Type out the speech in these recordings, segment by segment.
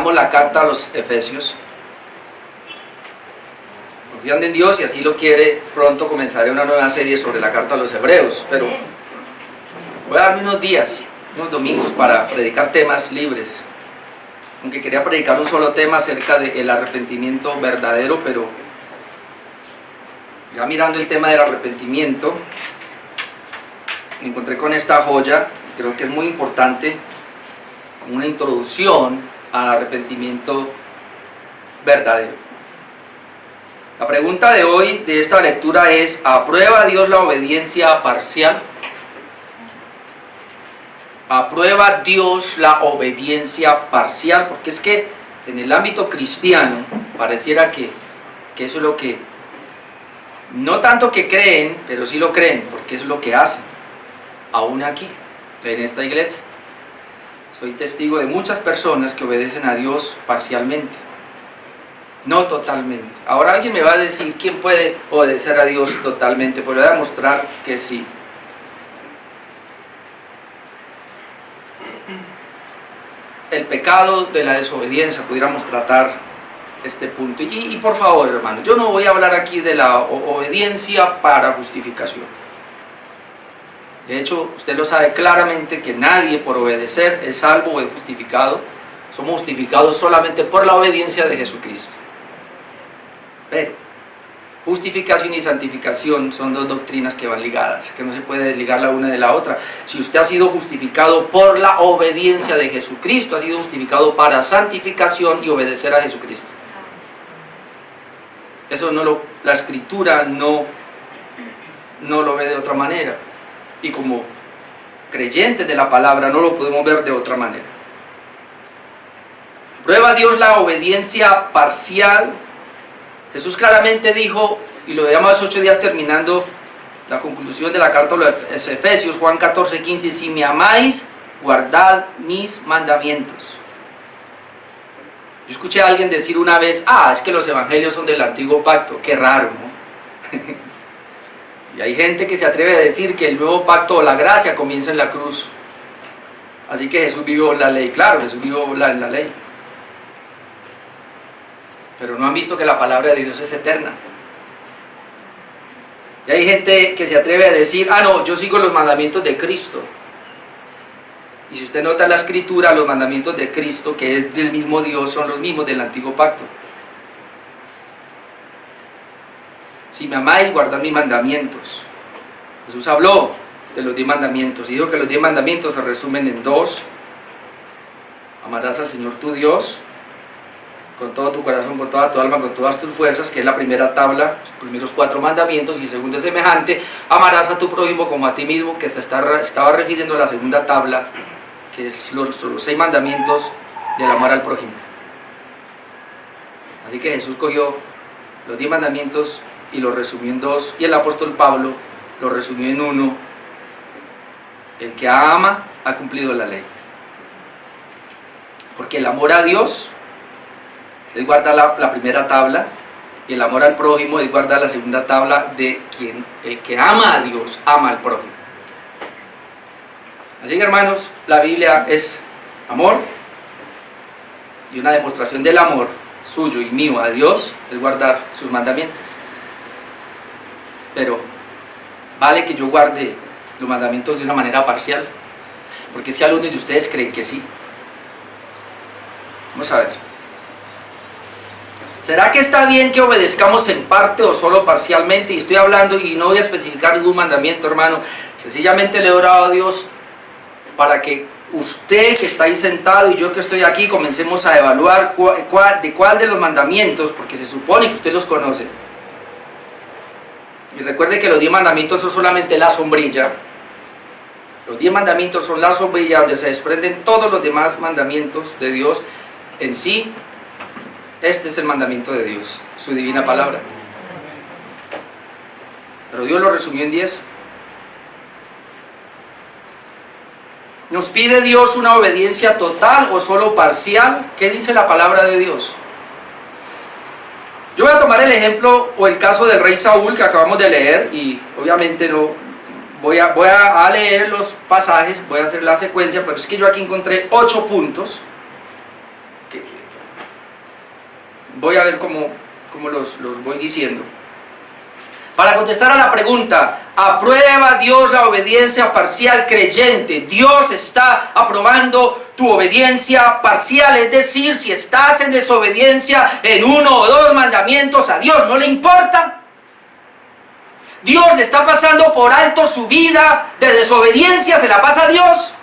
terminamos la carta a los Efesios. Confiando en Dios, y así lo quiere, pronto comenzaré una nueva serie sobre la carta a los Hebreos, pero voy a darme unos días, unos domingos para predicar temas libres. Aunque quería predicar un solo tema acerca del arrepentimiento verdadero, pero ya mirando el tema del arrepentimiento, me encontré con esta joya. Creo que es muy importante, como una introducción al arrepentimiento verdadero. La pregunta de hoy, de esta lectura, es: ¿aprueba Dios la obediencia parcial? ¿Aprueba Dios la obediencia parcial? Porque es que en el ámbito cristiano pareciera que eso es lo que, no tanto que creen, pero sí lo creen, porque es lo que hacen, aún aquí, en esta iglesia. Soy testigo de muchas personas que obedecen a Dios parcialmente, no totalmente. Ahora alguien me va a decir: ¿quién puede obedecer a Dios totalmente? Pues voy a demostrar que sí. El pecado de la desobediencia, pudiéramos tratar este punto. Y por favor, hermano, yo no voy a hablar aquí de la obediencia para justificación. De hecho, usted lo sabe claramente que nadie por obedecer es salvo o es justificado. Somos justificados solamente por la obediencia de Jesucristo. Pero justificación y santificación son dos doctrinas que van ligadas, que no se puede desligar la una de la otra. Si usted ha sido justificado por la obediencia de Jesucristo, ha sido justificado para santificación y obedecer a Jesucristo. Eso la Escritura no lo ve de otra manera. Y como creyentes de la palabra no lo podemos ver de otra manera. ¿Prueba Dios la obediencia parcial? Jesús claramente dijo, y lo veíamos hace 8 días terminando la conclusión de la carta a los Efesios, Juan 14:15: si me amáis, guardad mis mandamientos. Yo escuché a alguien decir una vez: es que los evangelios son del antiguo pacto. Qué raro, ¿no? Y hay gente que se atreve a decir que el nuevo pacto o la gracia comienza en la cruz. Así que Jesús vivió la ley. Claro, Jesús vivió en la ley. Pero no han visto que la palabra de Dios es eterna. Y hay gente que se atreve a decir: no, yo sigo los mandamientos de Cristo. Y si usted nota en la Escritura, los mandamientos de Cristo, que es del mismo Dios, son los mismos del antiguo pacto. Si me amáis, guardad mis mandamientos. Jesús habló de los 10 mandamientos y dijo que los 10 mandamientos se resumen en 2. Amarás al Señor tu Dios con todo tu corazón, con toda tu alma, con todas tus fuerzas, que es la primera tabla, los primeros 4 mandamientos, y el segundo es semejante: amarás a tu prójimo como a ti mismo, que se estaba refiriendo a la segunda tabla, que son los 6 mandamientos del amor al prójimo. Así que Jesús cogió los 10 mandamientos y los resumió en 2, y el apóstol Pablo lo resumió en 1: el que ama ha cumplido la ley. Porque el amor a Dios es guardar la primera tabla, y el amor al prójimo es guardar la segunda tabla, de quien el que ama a Dios ama al prójimo. Así que, hermanos, la Biblia es amor, y una demostración del amor suyo y mío a Dios es guardar sus mandamientos. Pero vale que yo guarde los mandamientos de una manera parcial, porque es que algunos de ustedes creen que sí. Vamos a ver. ¿Será que está bien que obedezcamos en parte o solo parcialmente? Y estoy hablando, y no voy a especificar ningún mandamiento, hermano. Sencillamente le he orado a Dios para que usted que está ahí sentado y yo que estoy aquí comencemos a evaluar de cuál de los mandamientos, porque se supone que usted los conoce. Y recuerde que los 10 mandamientos son solamente la sombrilla. Los 10 mandamientos son la sombrilla donde se desprenden todos los demás mandamientos de Dios en sí. Este es el mandamiento de Dios, su divina palabra. Pero Dios lo resumió en 10. ¿Nos pide Dios una obediencia total o solo parcial? ¿Qué dice la palabra de Dios? Yo voy a tomar el ejemplo o el caso del rey Saúl que acabamos de leer, y obviamente no voy a leer los pasajes, voy a hacer la secuencia, pero es que yo aquí encontré 8 puntos Voy a ver cómo los voy diciendo. Para contestar a la pregunta, ¿aprueba Dios la obediencia parcial creyente? Dios está aprobando tu obediencia parcial, es decir, si estás en desobediencia en uno o dos mandamientos, a Dios no le importa. Dios le está pasando por alto su vida de desobediencia, se la pasa a Dios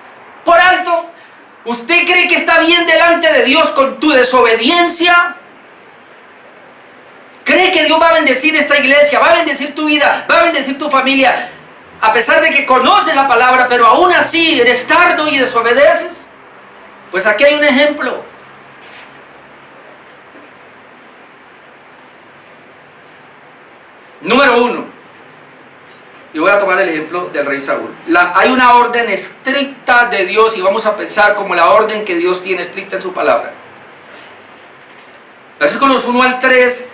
por alto. ¿Usted cree que está bien delante de Dios con tu desobediencia? ¿Cree que Dios va a bendecir esta iglesia, va a bendecir tu vida, va a bendecir tu familia, a pesar de que conoces la palabra, pero aún así eres tardo y desobedeces? Pues aquí hay un ejemplo. Número 1, y voy a tomar el ejemplo del rey Saúl. Hay una orden estricta de Dios, y vamos a pensar como la orden que Dios tiene estricta en su palabra. Versículos 1 al 3.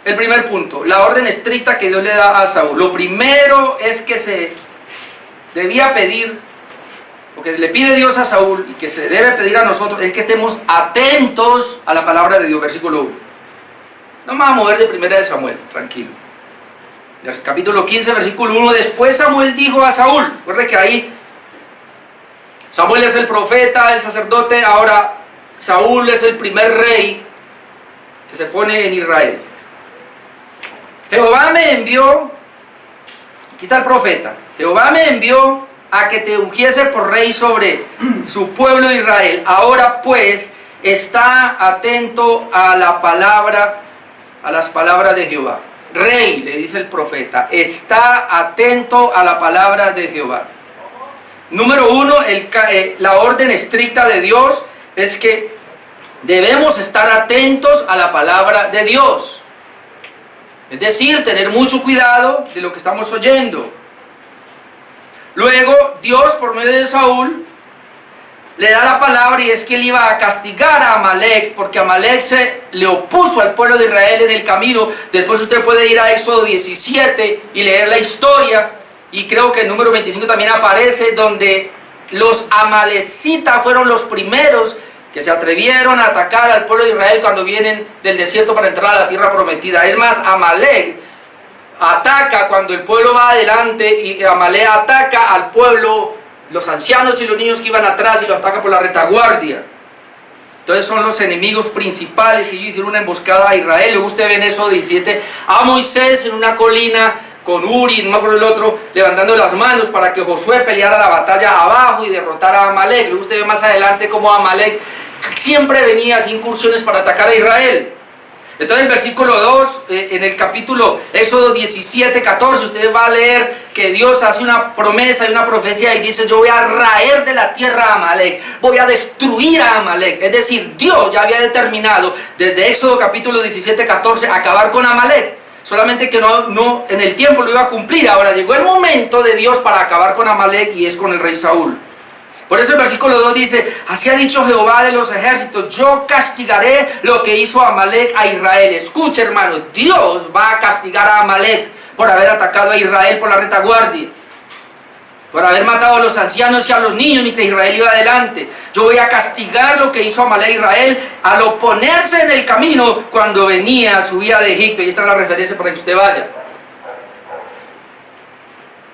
El primer punto, la orden estricta que Dios le da a Saúl. Lo primero es que se debía pedir, lo que le pide Dios a Saúl y que se debe pedir a nosotros, es que estemos atentos a la palabra de Dios. Versículo 1. No me voy a mover de primera de Samuel, tranquilo. Del capítulo 15, versículo 1. Después Samuel dijo a Saúl, recuerde que ahí Samuel es el profeta, el sacerdote, ahora Saúl es el primer rey que se pone en Israel. Jehová me envió, aquí está el profeta, Jehová me envió a que te ungiese por rey sobre su pueblo de Israel. Ahora pues, está atento a la palabra, a las palabras de Jehová. Rey, le dice el profeta, está atento a la palabra de Jehová. Número 1, la orden estricta de Dios es que debemos estar atentos a la palabra de Dios. Es decir, tener mucho cuidado de lo que estamos oyendo. Luego, Dios por medio de Saúl le da la palabra, y es que él iba a castigar a Amalek, porque Amalek se le opuso al pueblo de Israel en el camino. Después usted puede ir a Éxodo 17 y leer la historia, y creo que el número 25 también aparece, donde los amalecitas fueron los primeros que se atrevieron a atacar al pueblo de Israel cuando vienen del desierto para entrar a la tierra prometida. Es más, Amalek ataca cuando el pueblo va adelante, y Amalek ataca al pueblo, los ancianos y los niños que iban atrás, y los ataca por la retaguardia. Entonces son los enemigos principales, y ellos hicieron una emboscada a Israel. Luego usted ve en Éxodo 17 a Moisés en una colina con Uri, no me acuerdo el otro, levantando las manos para que Josué peleara la batalla abajo y derrotara a Amalek. Luego usted ve más adelante cómo Amalek siempre venía sin incursiones para atacar a Israel. Entonces el versículo 2, en el capítulo Éxodo 17, 14, usted va a leer que Dios hace una promesa y una profecía y dice: yo voy a raer de la tierra a Amalek, voy a destruir a Amalek. Es decir, Dios ya había determinado desde Éxodo capítulo 17, 14 acabar con Amalek. Solamente que no en el tiempo lo iba a cumplir. Ahora llegó el momento de Dios para acabar con Amalek, y es con el rey Saúl. Por eso el versículo 2 dice: así ha dicho Jehová de los ejércitos, yo castigaré lo que hizo Amalek a Israel. Escuche, hermano, Dios va a castigar a Amalek por haber atacado a Israel por la retaguardia, por haber matado a los ancianos y a los niños mientras Israel iba adelante. Yo voy a castigar lo que hizo Amalek a Israel al oponerse en el camino cuando subía de Egipto. Y esta es la referencia para que usted vaya.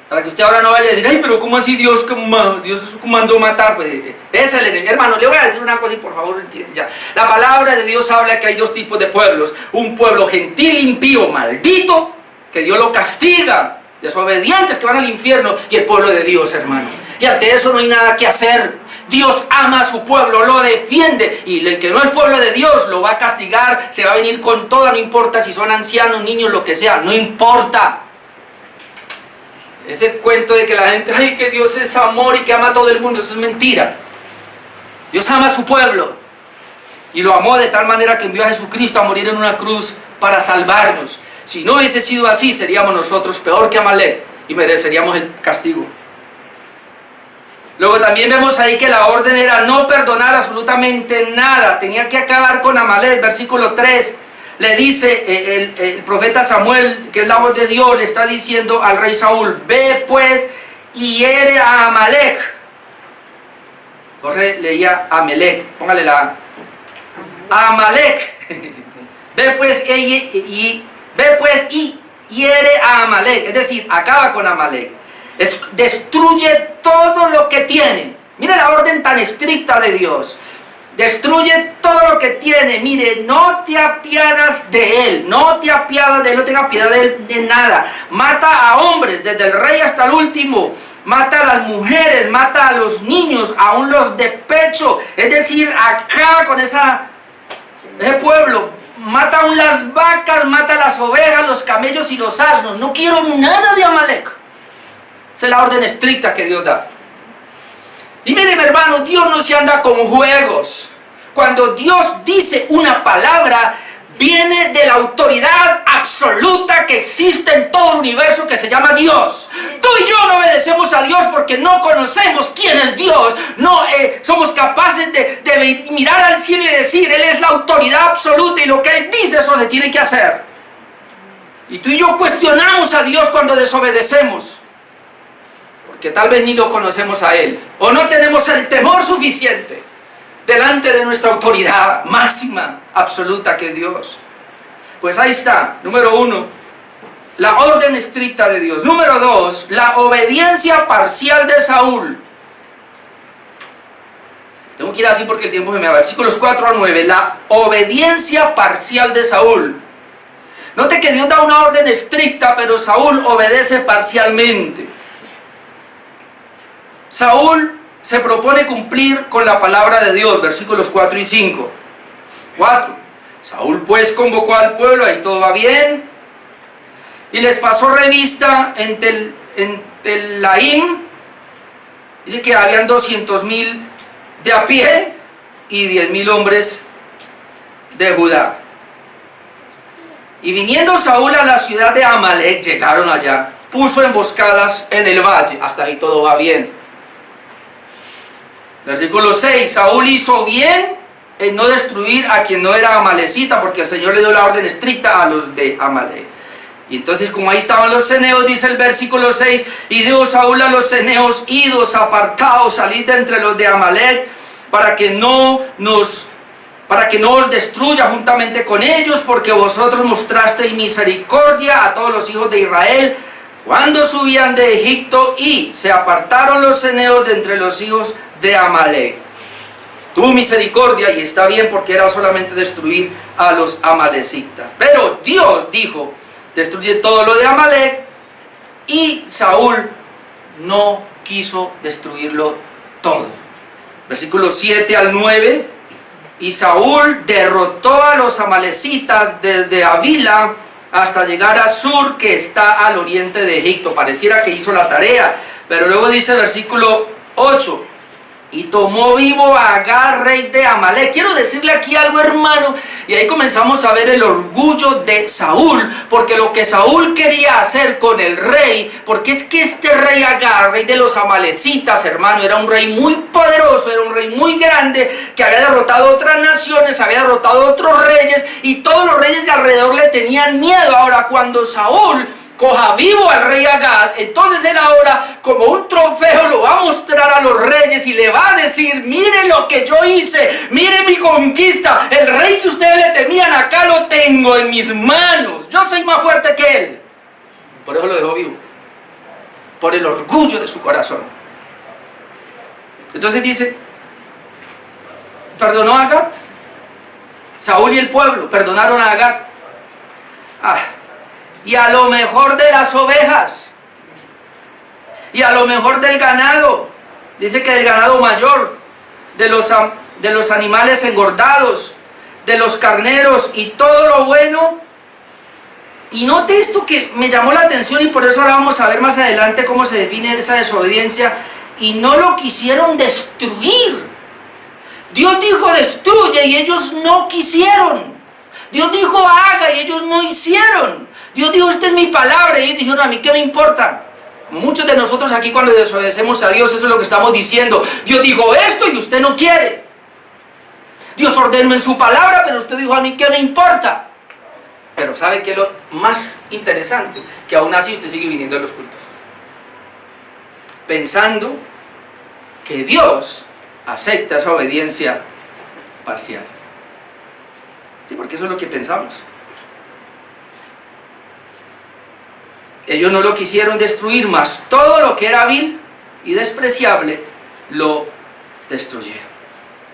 Para que usted ahora no vaya a decir: ay, pero ¿cómo así Dios mandó matar? Pues es el enemigo. Hermano, le voy a decir una cosa y por favor entiendan ya. La palabra de Dios habla que hay dos tipos de pueblos: un pueblo gentil, impío, maldito, que Dios lo castiga, desobedientes que van al infierno, y el pueblo de Dios, hermano. Y ante eso no hay nada que hacer. Dios ama a su pueblo, lo defiende, y el que no es pueblo de Dios lo va a castigar, se va a venir con toda, no importa si son ancianos, niños, lo que sea, no importa. Ese cuento de que la gente, ay, que Dios es amor y que ama a todo el mundo, eso es mentira. Dios ama a su pueblo, y lo amó de tal manera que envió a Jesucristo a morir en una cruz para salvarnos. Si no hubiese sido así, seríamos nosotros peor que Amalek y mereceríamos el castigo. Luego también vemos ahí que la orden era no perdonar absolutamente nada. Tenía que acabar con Amalek. Versículo 3 le dice el profeta Samuel, que es la voz de Dios, le está diciendo al rey Saúl: ve pues y hiere a Amalek. Corre, leía Amalek, póngale la A. Amalek. Ve pues y hiere a Amalek, es decir, acaba con Amalek. Destruye todo lo que tiene. Mire la orden tan estricta de Dios. Destruye todo lo que tiene. Mire, no te apiadas de él. No te apiadas de él, no tengas piedad de él de nada. Mata a hombres, desde el rey hasta el último. Mata a las mujeres, mata a los niños, aún los de pecho. Es decir, acaba con ese pueblo. Mata aún las vacas, mata las ovejas, los camellos y los asnos. No quiero nada de Amalek. Esa es la orden estricta que Dios da. Y miren, hermano, Dios no se anda con juegos. Cuando Dios dice una palabra, viene de la autoridad absoluta que existe en todo el universo, que se llama Dios. Tú y yo no obedecemos a Dios porque no conocemos quién es Dios. No somos capaces de mirar al cielo y decir, Él es la autoridad absoluta y lo que Él dice, eso se tiene que hacer. Y tú y yo cuestionamos a Dios cuando desobedecemos, que tal vez ni lo conocemos a Él, o no tenemos el temor suficiente delante de nuestra autoridad máxima, absoluta, que es Dios. Pues ahí está, número 1, la orden estricta de Dios. Número 2, la obediencia parcial de Saúl. Tengo que ir así porque el tiempo se me va. Versículos 4 al 9, la obediencia parcial de Saúl. Note que Dios da una orden estricta, pero Saúl obedece parcialmente. Saúl se propone cumplir con la palabra de Dios, versículos 4 y 5. 4. Saúl pues convocó al pueblo, ahí todo va bien, y les pasó revista en Telaim. Dice que habían 200,000 de a pie y 10,000 hombres de Judá. Y viniendo Saúl a la ciudad de Amalek, llegaron allá, puso emboscadas en el valle. Hasta ahí todo va bien. Versículo 6, Saúl hizo bien en no destruir a quien no era amalecita, porque el Señor le dio la orden estricta a los de Amalek. Y entonces, como ahí estaban los ceneos, dice el versículo 6, y dijo Saúl a los ceneos, idos, apartaos, salid de entre los de Amalek, para que no os destruya juntamente con ellos, porque vosotros mostrasteis misericordia a todos los hijos de Israel cuando subían de Egipto, y se apartaron los ceneos de entre los hijos de Amalek. Tuvo misericordia, y está bien, porque era solamente destruir a los amalecitas. Pero Dios dijo, destruye todo lo de Amalek, y Saúl no quiso destruirlo todo. Versículos 7 al 9, y Saúl derrotó a los amalecitas desde Avila hasta llegar a Sur, que está al oriente de Egipto. Pareciera que hizo la tarea, pero luego dice versículo 8, y tomó vivo a Agag, rey de Amalek. Quiero decirle aquí algo, hermano, y ahí comenzamos a ver el orgullo de Saúl, porque lo que Saúl quería hacer con el rey, porque es que este rey Agag, rey de los amalecitas, hermano, era un rey muy poderoso, era un rey muy grande, que había derrotado otras naciones, había derrotado otros reyes, y todos los reyes de alrededor le tenían miedo. Ahora, cuando Saúl coja vivo al rey Agag, entonces él ahora, como un trofeo, lo va a mostrar a los reyes y le va a decir, mire lo que yo hice, mire mi conquista, el rey que ustedes le temían, acá lo tengo en mis manos, yo soy más fuerte que él. Por eso lo dejó vivo, por el orgullo de su corazón. Entonces dice, perdonó a Agag. Saúl y el pueblo perdonaron a Agag. Y a lo mejor de las ovejas, y a lo mejor del ganado, dice que del ganado mayor, de los animales engordados, de los carneros y todo lo bueno. Y note esto que me llamó la atención, y por eso ahora vamos a ver más adelante cómo se define esa desobediencia. Y no lo quisieron destruir. Dios dijo destruye y ellos no quisieron. Dios dijo haga y ellos no hicieron. Dios dijo, esta es mi palabra, y ellos dijeron, a mí qué me importa. Muchos de nosotros aquí, cuando desobedecemos a Dios, eso es lo que estamos diciendo. Dios dijo esto y usted no quiere. Dios ordenó en su palabra, pero usted dijo, a mí qué me importa. Pero ¿sabe qué es lo más interesante? Que aún así usted sigue viniendo a los cultos, pensando que Dios acepta esa obediencia parcial. Sí, porque eso es lo que pensamos. Ellos no lo quisieron destruir, mas todo lo que era vil y despreciable lo destruyeron.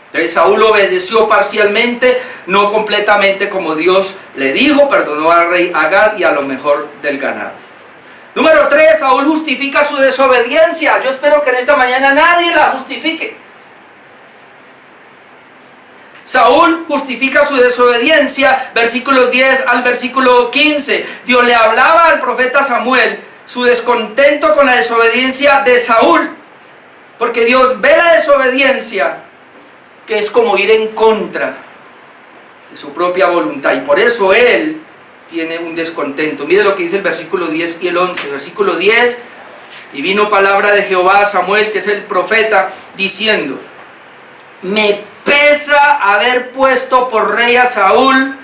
Entonces Saúl obedeció parcialmente, no completamente como Dios le dijo, perdonó al rey Agag y a lo mejor del ganado. Número 3, Saúl justifica su desobediencia. Yo espero que en esta mañana nadie la justifique. Saúl justifica su desobediencia, versículo 10 al versículo 15. Dios le hablaba al profeta Samuel su descontento con la desobediencia de Saúl, porque Dios ve la desobediencia que es como ir en contra de su propia voluntad, y por eso él tiene un descontento. Mire lo que dice el versículo 10 y el 11. Versículo 10: y vino palabra de Jehová a Samuel, que es el profeta, diciendo: me pesa haber puesto por rey a Saúl,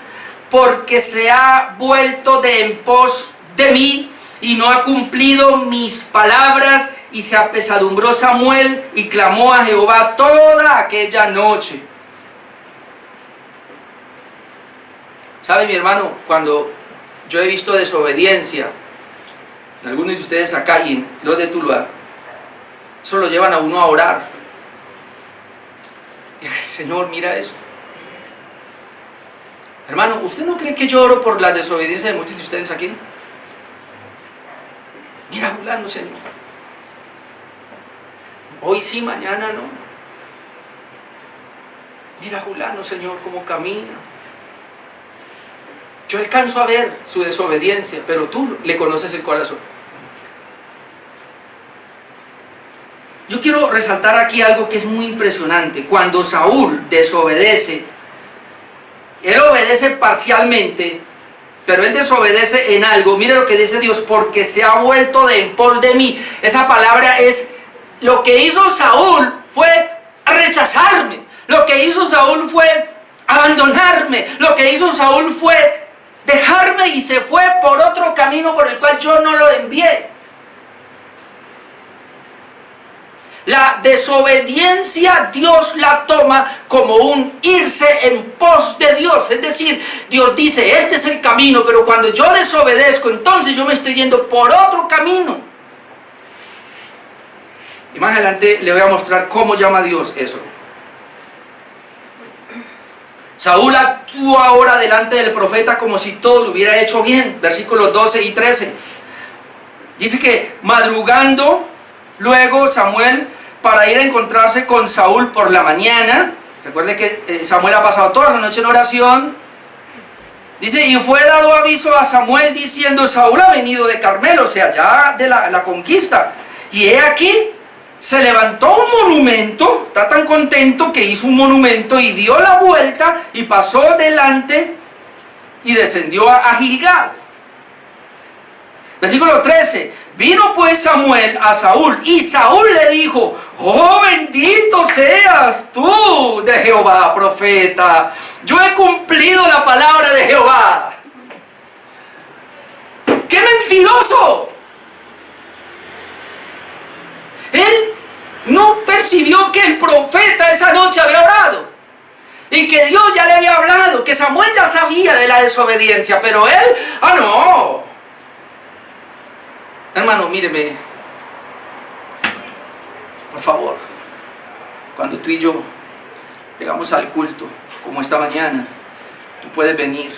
porque se ha vuelto de en pos de mí y no ha cumplido mis palabras. Y se apesadumbró Samuel y clamó a Jehová toda aquella noche. ¿Sabe, mi hermano? Cuando yo he visto desobediencia en algunos de ustedes acá y en los de Tuluá, eso lo llevan a uno a orar. Señor, mira esto. Hermano, ¿usted no cree que yo oro por la desobediencia de muchos de ustedes aquí? Mira, Julano, Señor. Hoy sí, mañana no. Mira, Julano, Señor, cómo camina. Yo alcanzo a ver su desobediencia, pero tú le conoces el corazón. Yo quiero resaltar aquí algo que es muy impresionante. Cuando Saúl desobedece, él obedece parcialmente, pero él desobedece en algo. Mire lo que dice Dios: porque se ha vuelto de en pos de mí. Esa palabra es: lo que hizo Saúl fue rechazarme. Lo que hizo Saúl fue abandonarme. Lo que hizo Saúl fue dejarme y se fue por otro camino por el cual yo no lo envié. La desobediencia Dios la toma como un irse en pos de Dios. Es decir, Dios dice: este es el camino, pero cuando yo desobedezco, entonces yo me estoy yendo por otro camino. Y más adelante le voy a mostrar cómo llama Dios eso. Saúl actuó ahora delante del profeta como si todo lo hubiera hecho bien. Versículos 12 y 13. Dice que madrugando luego Samuel para ir a encontrarse con Saúl por la mañana. Recuerde que Samuel ha pasado toda la noche en oración. Dice: y fue dado aviso a Samuel diciendo: Saúl ha venido de Carmelo, o sea, ya de la conquista. Y he aquí, se levantó un monumento. Está tan contento que hizo un monumento y dio la vuelta y pasó delante y descendió a Gilgal. Versículo 13: vino pues Samuel a Saúl y Saúl le dijo: oh, bendito seas tú de Jehová, profeta. Yo he cumplido la palabra de Jehová. ¡Qué mentiroso! Él no percibió que el profeta esa noche había orado y que Dios ya le había hablado, que Samuel ya sabía de la desobediencia, pero él, no. Hermano, míreme, por favor, cuando tú y yo llegamos al culto, como esta mañana, tú puedes venir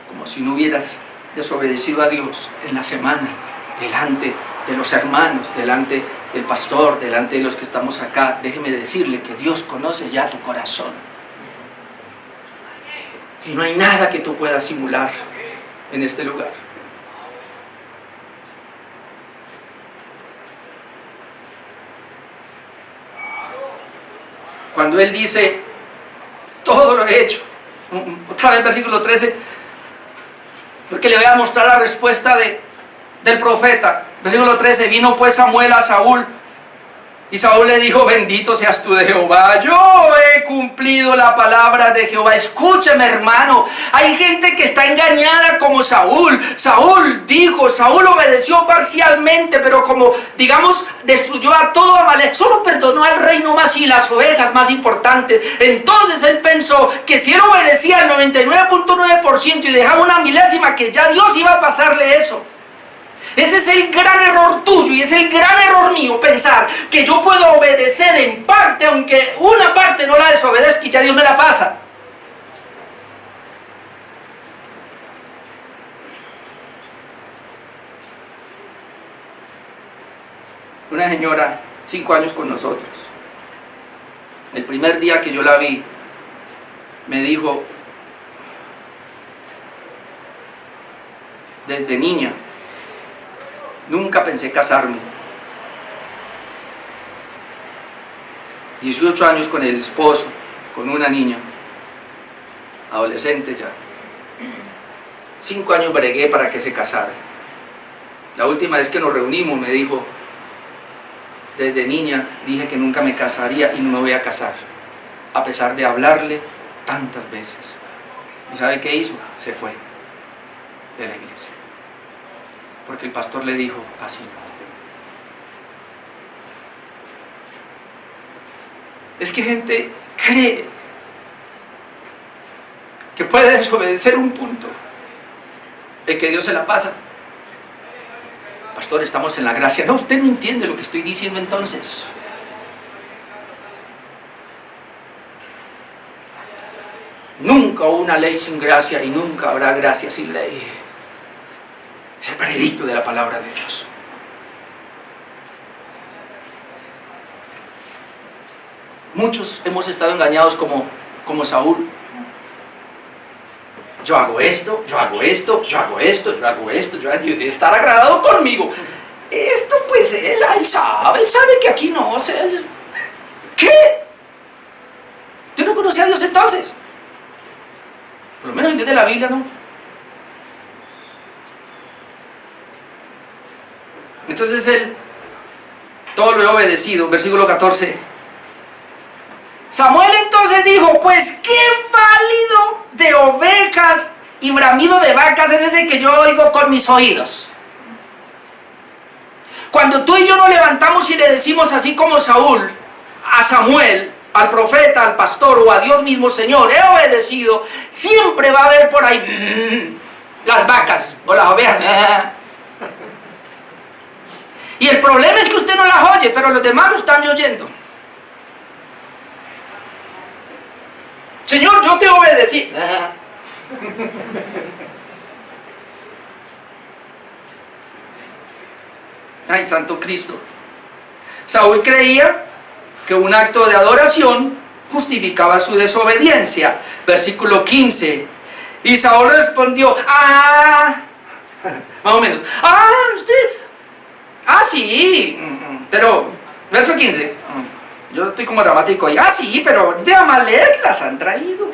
como si no hubieras desobedecido a Dios en la semana, delante de los hermanos, delante del pastor, delante de los que estamos acá. Déjeme decirle que Dios conoce ya tu corazón. Y no hay nada que tú puedas simular en este lugar. Cuando él dice: todo lo he hecho. Otra vez versículo 13, porque le voy a mostrar la respuesta del profeta. Versículo 13: vino pues Samuel a Saúl Y Saúl le dijo: bendito seas tú de Jehová, yo he cumplido la palabra de Jehová. Escúchame, hermano, hay gente que está engañada como Saúl. Saúl obedeció parcialmente, pero como, digamos, destruyó a todo Amalek, solo perdonó al rey nomás y las ovejas más importantes. Entonces él pensó que si él obedecía al 99.9% y dejaba una milésima, que ya Dios iba a pasarle eso. Ese es el gran error tuyo y es el gran error mío, pensar que yo puedo obedecer en parte, aunque una parte no la desobedezca, y ya Dios me la pasa. Una señora, 5 años con nosotros, el primer día que yo la vi, me dijo: desde niña nunca pensé casarme. 18 años con el esposo, con una niña, adolescente ya. 5 años bregué para que se casara. La última vez que nos reunimos me dijo: desde niña dije que nunca me casaría y no me voy a casar, a pesar de hablarle tantas veces. ¿Y sabe qué hizo? Se fue de la iglesia, porque el pastor le dijo: así no. Es que gente cree que puede desobedecer un punto en que Dios se la pasa. Pastor, estamos en la gracia. No, usted no entiende lo que estoy diciendo entonces. Nunca hubo una ley sin gracia y nunca habrá gracia sin ley. Es el veredicto de la palabra de Dios. Muchos hemos estado engañados como Saúl. Yo hago esto, yo hago esto, yo hago esto, yo hago esto, Dios debe estar agradado conmigo. Esto pues él sabe que aquí no sé. ¿Qué? ¿Tú no conoces a Dios entonces? Por lo menos en Dios de la Biblia, ¿no? Entonces él, todo lo he obedecido. Versículo 14. Samuel entonces dijo: pues qué válido de ovejas y bramido de vacas es ese que yo oigo con mis oídos. Cuando tú y yo nos levantamos y le decimos así como Saúl a Samuel, al profeta, al pastor o a Dios mismo: Señor, he obedecido, siempre va a haber por ahí las vacas o las ovejas. Y el problema es que usted no las oye, pero los demás lo están oyendo. Señor, yo te obedecí. Ay, Santo Cristo. Saúl creía que un acto de adoración justificaba su desobediencia. Versículo 15. Y Saúl respondió: más o menos, sí, pero, verso 15, yo estoy como dramático ahí. Sí, pero de Amalek las han traído.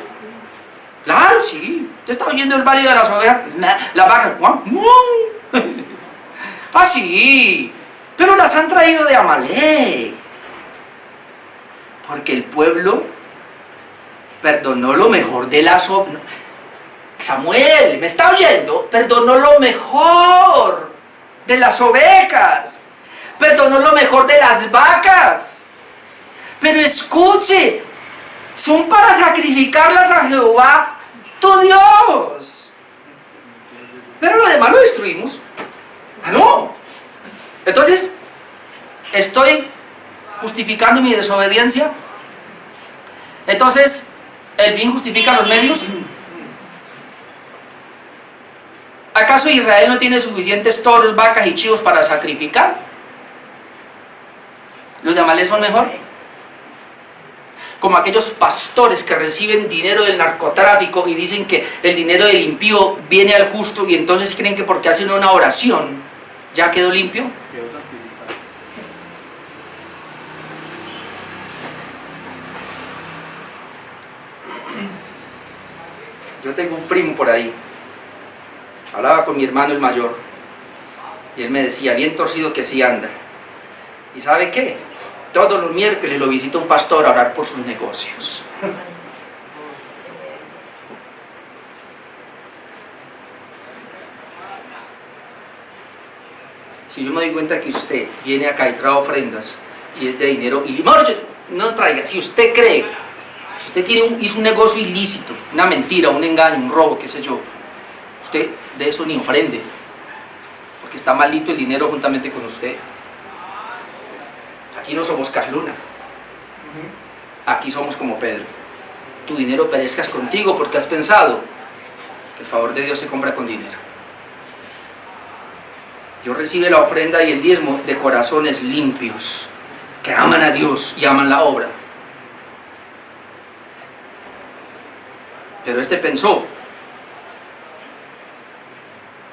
Claro, sí. Usted está oyendo el valle de las ovejas, la vaca. Sí, pero las han traído de Amalek. Porque el pueblo perdonó lo mejor de las ovejas. Samuel, ¿me está oyendo? Perdonó lo mejor de las ovejas. Perdonó lo mejor de las vacas. Pero escuche, son para sacrificarlas a Jehová, tu Dios. Pero lo demás lo destruimos. No. Entonces, ¿estoy justificando mi desobediencia? Entonces, ¿el fin justifica los medios? ¿Acaso Israel no tiene suficientes toros, vacas y chivos para sacrificar? ¿Los de Amalek son mejor? Como aquellos pastores que reciben dinero del narcotráfico y dicen que el dinero del impío viene al justo, y entonces creen que porque hacen una oración ya quedó limpio. Yo tengo un primo por ahí, hablaba con mi hermano el mayor y él me decía: bien torcido que sí anda. ¿Y sabe qué? Todos los miércoles lo visita un pastor a orar por sus negocios. Si yo me doy cuenta que usted viene acá y trae ofrendas y es de dinero ilícito, no traiga. Si usted cree, si usted hizo un negocio ilícito, una mentira, un engaño, un robo, qué sé yo, usted de eso ni ofrende, porque está maldito el dinero juntamente con usted. Aquí no somos Casluna, aquí somos como Pedro. Tu dinero perezcas contigo porque has pensado que el favor de Dios se compra con dinero. Dios recibe la ofrenda y el diezmo de corazones limpios, que aman a Dios y aman la obra. Pero este pensó,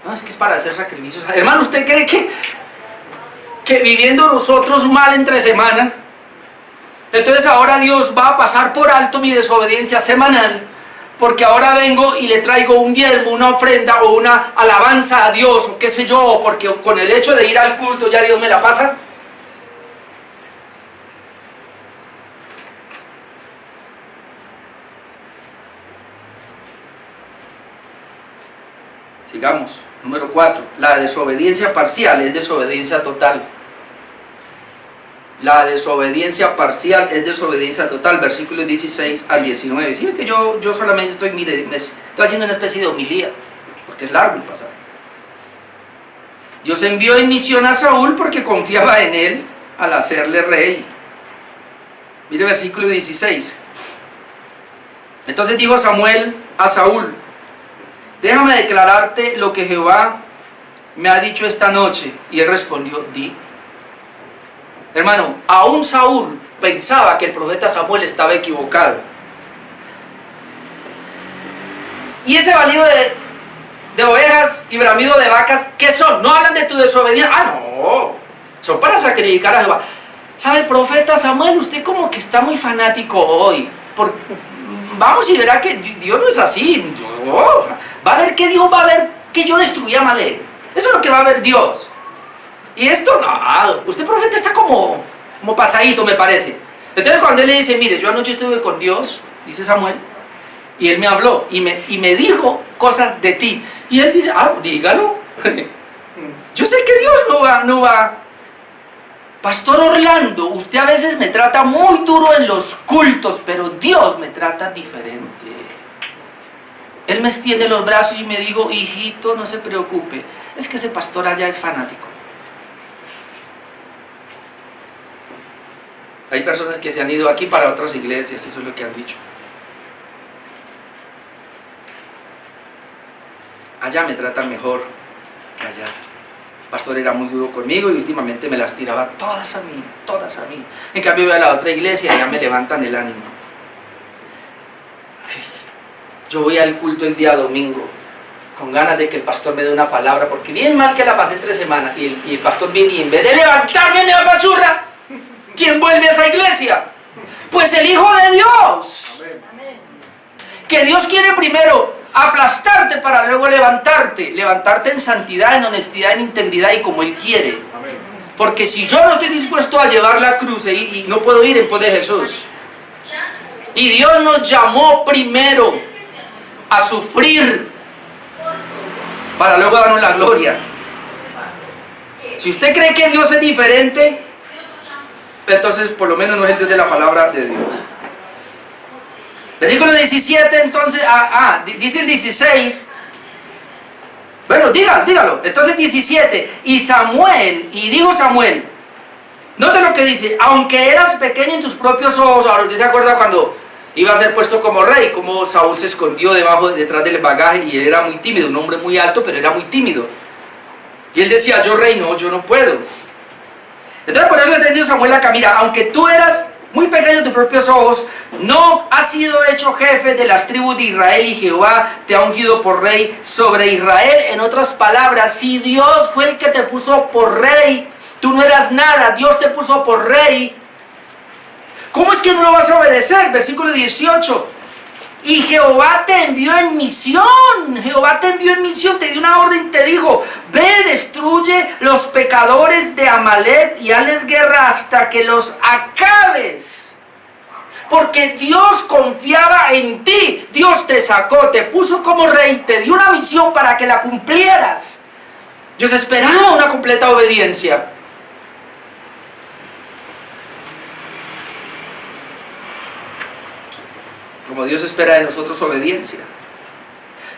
no, es que es para hacer sacrificios. Hermano, ¿usted cree que viviendo nosotros mal entre semana, entonces ahora Dios va a pasar por alto mi desobediencia semanal? Porque ahora vengo y le traigo un diezmo, una ofrenda o una alabanza a Dios, o qué sé yo, o porque con el hecho de ir al culto ya Dios me la pasa. Sigamos. Número 4. La desobediencia parcial es desobediencia total. La desobediencia parcial es desobediencia total, versículos 16 al 19. ¿Sí ven que yo solamente estoy haciendo una especie de homilía? Porque es largo el pasaje. Dios envió en misión a Saúl porque confiaba en él al hacerle rey. Mire versículo 16. Entonces dijo Samuel a Saúl: déjame declararte lo que Jehová me ha dicho esta noche. Y él respondió: di. Hermano, aún Saúl pensaba que el profeta Samuel estaba equivocado. Y ese balido de ovejas y bramido de vacas, ¿qué son? ¿No hablan de tu desobediencia? Ah, no, son para sacrificar a Jehová. ¿Sabe, profeta Samuel? Usted como que está muy fanático hoy. Vamos y verá que Dios no es así. Va a ver que Dios va a ver que yo destruí a Amalek. Eso es lo que va a ver Dios. Y esto no, usted profeta está como pasadito, me parece. Entonces cuando él le dice: mire, yo anoche estuve con Dios, dice Samuel, y él me habló y me dijo cosas de ti. Y él dice: ah, dígalo. Yo sé que Dios no va. Pastor Orlando, usted a veces me trata muy duro en los cultos, pero Dios me trata diferente. Él me extiende los brazos y me dijo: hijito, no se preocupe, es que ese pastor allá es fanático. Hay personas que se han ido aquí para otras iglesias, eso es lo que han dicho. Allá me tratan mejor que allá. El pastor era muy duro conmigo y últimamente me las tiraba todas a mí, todas a mí. En cambio voy a la otra iglesia y ya me levantan el ánimo. Yo voy al culto el día domingo con ganas de que el pastor me dé una palabra, porque bien mal que la pasé 3 semanas y el pastor viene y en vez de levantarme me apachurra. ¿Quién vuelve a esa iglesia? Pues el Hijo de Dios. Amén. Que Dios quiere primero aplastarte para luego levantarte en santidad, en honestidad, en integridad y como Él quiere. Amén. Porque si yo no estoy dispuesto a llevar la cruz y no puedo ir en pos de Jesús, y Dios nos llamó primero a sufrir para luego darnos la gloria. Si usted cree que Dios es diferente, entonces por lo menos no es el Dios de la palabra de Dios. Versículo 17, entonces, dice el 16. Bueno, dígalo. Entonces 17, y dijo Samuel, note lo que dice: aunque eras pequeño en tus propios ojos. Ahora usted se acuerda cuando iba a ser puesto como rey, como Saúl se escondió detrás del bagaje, y él era muy tímido, un hombre muy alto, pero era muy tímido. Y él decía: yo rey, no, yo no puedo. Entonces por eso le entendió Samuel acá: mira, aunque tú eras muy pequeño en tus propios ojos, no has sido hecho jefe de las tribus de Israel, y Jehová te ha ungido por rey sobre Israel. En otras palabras, si Dios fue el que te puso por rey, tú no eras nada, Dios te puso por rey. ¿Cómo es que no lo vas a obedecer? Versículo 18. Y Jehová te envió en misión. Jehová te envió en misión, te dio una orden, te dijo: ve, destruye los pecadores de Amalek y hazles guerra hasta que los acabes. Porque Dios confiaba en ti. Dios te sacó, te puso como rey, te dio una misión para que la cumplieras. Dios esperaba una completa obediencia. Como Dios espera de nosotros obediencia.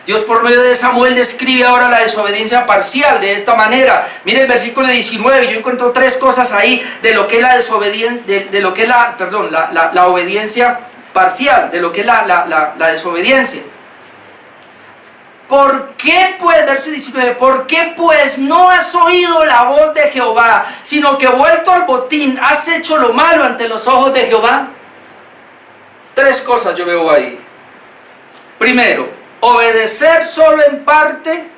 Dios por medio de Samuel describe ahora la desobediencia parcial de esta manera. Mire el versículo 19, yo encuentro tres cosas ahí de lo que es la desobediencia, de lo que es la obediencia parcial, de lo que es la desobediencia. ¿Por qué pues, verso 19, por qué pues no has oído la voz de Jehová, sino que vuelto al botín has hecho lo malo ante los ojos de Jehová? Tres cosas yo veo ahí. Primero, obedecer solo en parte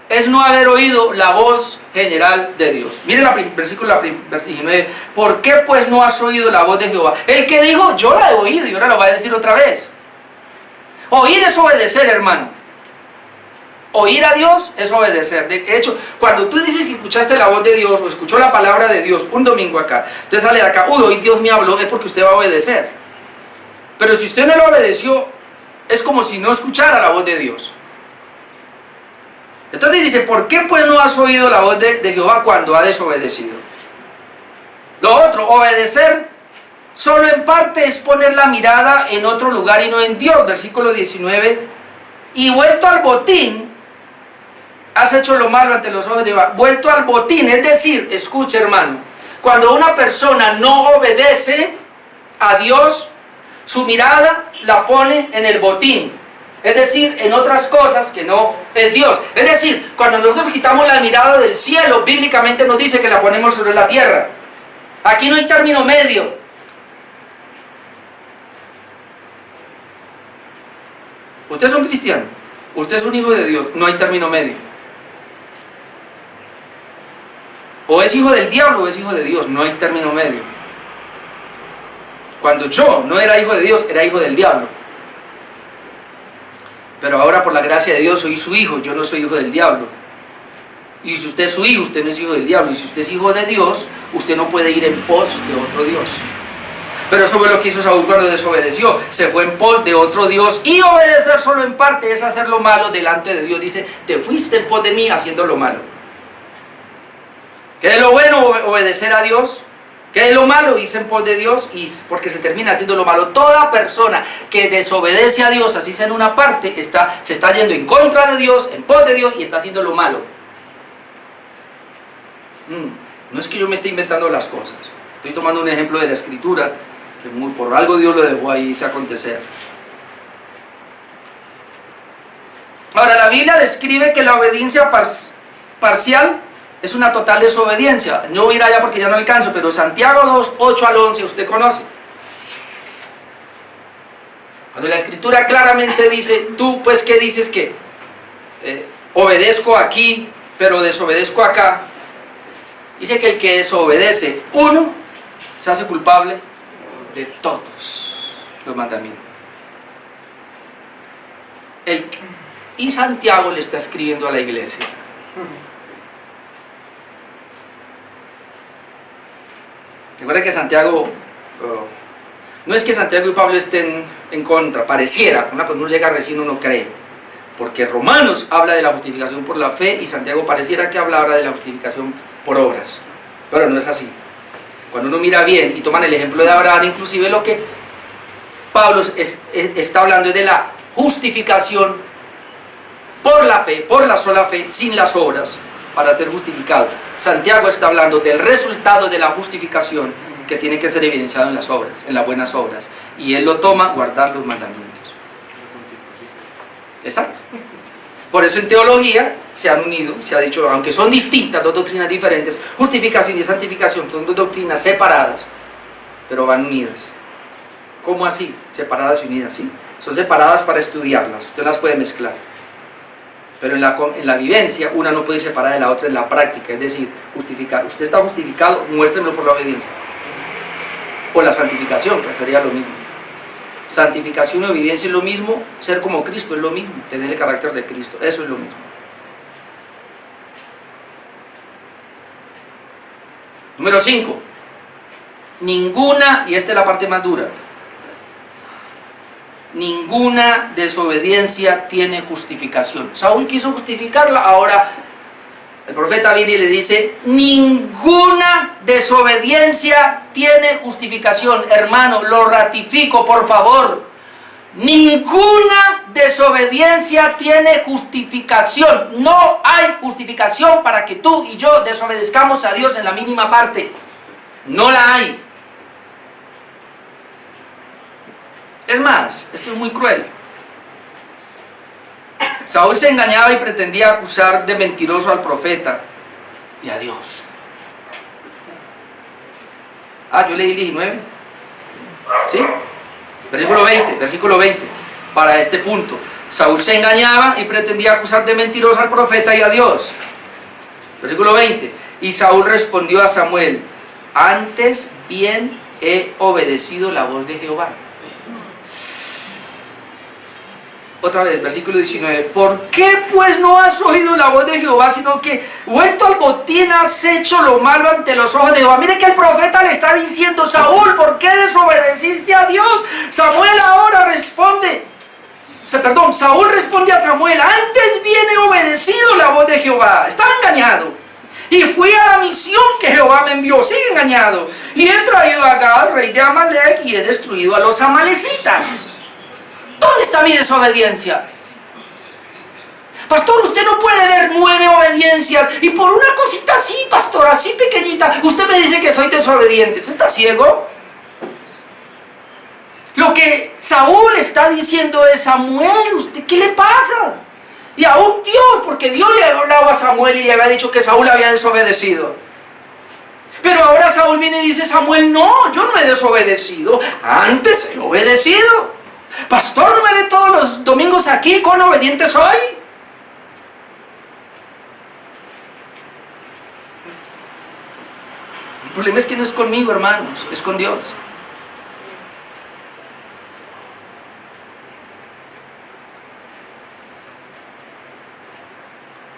es no haber oído la voz general de Dios. Mire el versículo 19. ¿Por qué pues no has oído la voz de Jehová? El que dijo, yo la he oído, y ahora lo va a decir otra vez. Oír es obedecer, hermano. Oír a Dios es obedecer. De hecho, cuando tú dices que escuchaste la voz de Dios o escuchó la palabra de Dios un domingo acá, usted sale de acá, uy, hoy Dios me habló, es porque usted va a obedecer. Pero si usted no lo obedeció, es como si no escuchara la voz de Dios. Entonces dice, ¿por qué pues no has oído la voz de Jehová cuando ha desobedecido? Lo otro, obedecer solo en parte es poner la mirada en otro lugar y no en Dios. Versículo 19. Y vuelto al botín, has hecho lo malo ante los ojos de Jehová. Vuelto al botín, es decir, escuche, hermano, cuando una persona no obedece a Dios, su mirada la pone en el botín, es decir, en otras cosas que no es Dios. Es decir, cuando nosotros quitamos la mirada del cielo, bíblicamente nos dice que la ponemos sobre la tierra. Aquí no hay término medio. Usted es un cristiano, usted es un hijo de Dios, no hay término medio. O es hijo del diablo o es hijo de Dios, no hay término medio. Cuando yo no era hijo de Dios, era hijo del diablo. Pero ahora por la gracia de Dios soy su hijo, yo no soy hijo del diablo. Y si usted es su hijo, usted no es hijo del diablo. Y si usted es hijo de Dios, usted no puede ir en pos de otro Dios. Pero eso fue lo que hizo Saúl cuando desobedeció. Se fue en pos de otro Dios. Y obedecer solo en parte es hacer lo malo delante de Dios. Dice, te fuiste en pos de mí haciendo lo malo. ¿Qué es lo bueno? Obedecer a Dios. ¿Qué es lo malo? Irse en pos de Dios, y porque se termina haciendo lo malo. Toda persona que desobedece a Dios, así sea en una parte, se está yendo en contra de Dios, en pos de Dios, y está haciendo lo malo. No es que yo me esté inventando las cosas. Estoy tomando un ejemplo de la Escritura, que por algo Dios lo dejó ahí se acontecer. Ahora, la Biblia describe que la obediencia parcial es una total desobediencia. No voy a ir allá porque ya no alcanzo, pero Santiago 2, 8 al 11, usted conoce. Cuando la Escritura claramente dice, tú pues ¿qué dices que? Obedezco aquí, pero desobedezco acá. Dice que el que desobedece, uno, se hace culpable de todos los mandamientos. Y Santiago le está escribiendo a la iglesia. Recuerda que Santiago, no es que Santiago y Pablo estén en contra, pareciera, cuando uno llega recién uno cree, porque Romanos habla de la justificación por la fe y Santiago pareciera que habla ahora de la justificación por obras, pero no es así. Cuando uno mira bien y toman el ejemplo de Abraham, inclusive lo que Pablo está hablando es de la justificación por la fe, por la sola fe, sin las obras, para ser justificado. Santiago está hablando del resultado de la justificación que tiene que ser evidenciado en las obras, en las buenas obras. Y él lo toma, guardar los mandamientos. Exacto. Por eso en teología se han unido, se ha dicho, aunque son distintas, dos doctrinas diferentes, justificación y santificación son dos doctrinas separadas, pero van unidas. ¿Cómo así? Separadas y unidas, ¿sí? Son separadas para estudiarlas, usted las puede mezclar. Pero en la vivencia, una no puede ir separada de la otra en la práctica, es decir, justificar. Usted está justificado, muéstrenlo por la obediencia. O la santificación, que sería lo mismo. Santificación y obediencia es lo mismo, ser como Cristo es lo mismo, tener el carácter de Cristo, eso es lo mismo. Número 5. Ninguna, y esta es la parte más dura, ninguna desobediencia tiene justificación. Saúl quiso justificarla, ahora el profeta viene y le dice, ninguna desobediencia tiene justificación. Hermano, lo ratifico, por favor. Ninguna desobediencia tiene justificación. No hay justificación para que tú y yo desobedezcamos a Dios en la mínima parte. No la hay. Es más, esto es muy cruel. Saúl se engañaba y pretendía acusar de mentiroso al profeta y a Dios. Yo leí el 19. ¿Sí? Versículo 20. Para este punto. Saúl se engañaba y pretendía acusar de mentiroso al profeta y a Dios. Versículo 20. Y Saúl respondió a Samuel, antes bien he obedecido la voz de Jehová. Otra vez, versículo 19. ¿Por qué pues no has oído la voz de Jehová, sino que vuelto al botín has hecho lo malo ante los ojos de Jehová? Mire que el profeta le está diciendo, Saúl, ¿por qué desobedeciste a Dios? Samuel ahora responde, Saúl responde a Samuel, antes bien he obedecido la voz de Jehová. Estaba engañado. Y fui a la misión que Jehová me envió, sigue engañado. Y he traído a Agag, rey de Amalek, y he destruido a los amalecitas. ¿Dónde está mi desobediencia? Pastor, usted no puede ver 9 obediencias y por una cosita así, pastor, así pequeñita, usted me dice que soy desobediente. ¿Usted está ciego? Lo que Saúl está diciendo es, Samuel, ¿usted qué le pasa? Y aún Dios, porque Dios le había hablado a Samuel y le había dicho que Saúl había desobedecido. Pero ahora Saúl viene y dice, Samuel, no, yo no he desobedecido, antes he obedecido. Pastor, ¿no me ve todos los domingos aquí? ¿Cuán obediente soy? El problema es que no es conmigo, hermanos, es con Dios.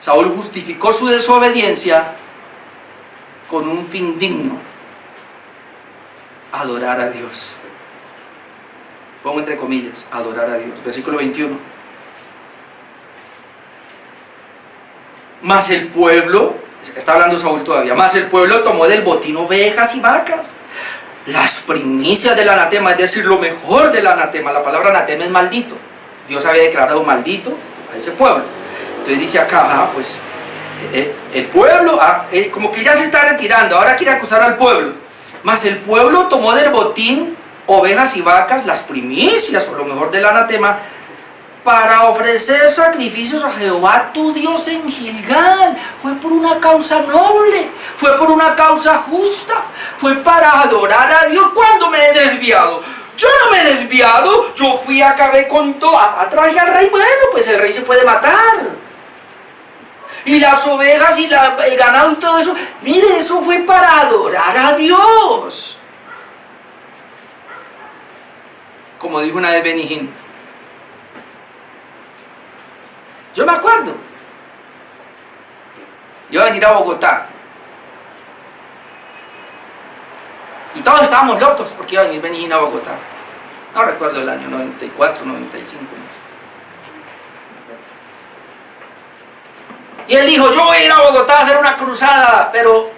Saúl justificó su desobediencia con un fin digno: adorar a Dios. Pongo entre comillas, adorar a Dios. Versículo 21. Mas el pueblo, está hablando Saúl todavía, mas el pueblo tomó del botín ovejas y vacas, las primicias del anatema, es decir, lo mejor del anatema. La palabra anatema es maldito. Dios había declarado maldito a ese pueblo. Entonces dice acá, pues, el pueblo, como que ya se está retirando, ahora quiere acusar al pueblo. Mas el pueblo tomó del botín ovejas y vacas, las primicias o lo mejor del anatema, para ofrecer sacrificios a Jehová tu Dios en Gilgal. Fue por una causa noble, fue por una causa justa, fue para adorar a Dios. ¿Cuándo me he desviado? Yo no me he desviado, yo fui, acabé con todo, atraje al rey. Bueno, pues el rey se puede matar. Y las ovejas y el ganado y todo eso, mire, eso fue para adorar a Dios. Como dijo una vez Benijín, yo me acuerdo, iba a venir a Bogotá y todos estábamos locos porque iba a venir Benijín a Bogotá. No recuerdo el año, 94, 95. Y él dijo, yo voy a ir a Bogotá a hacer una cruzada, pero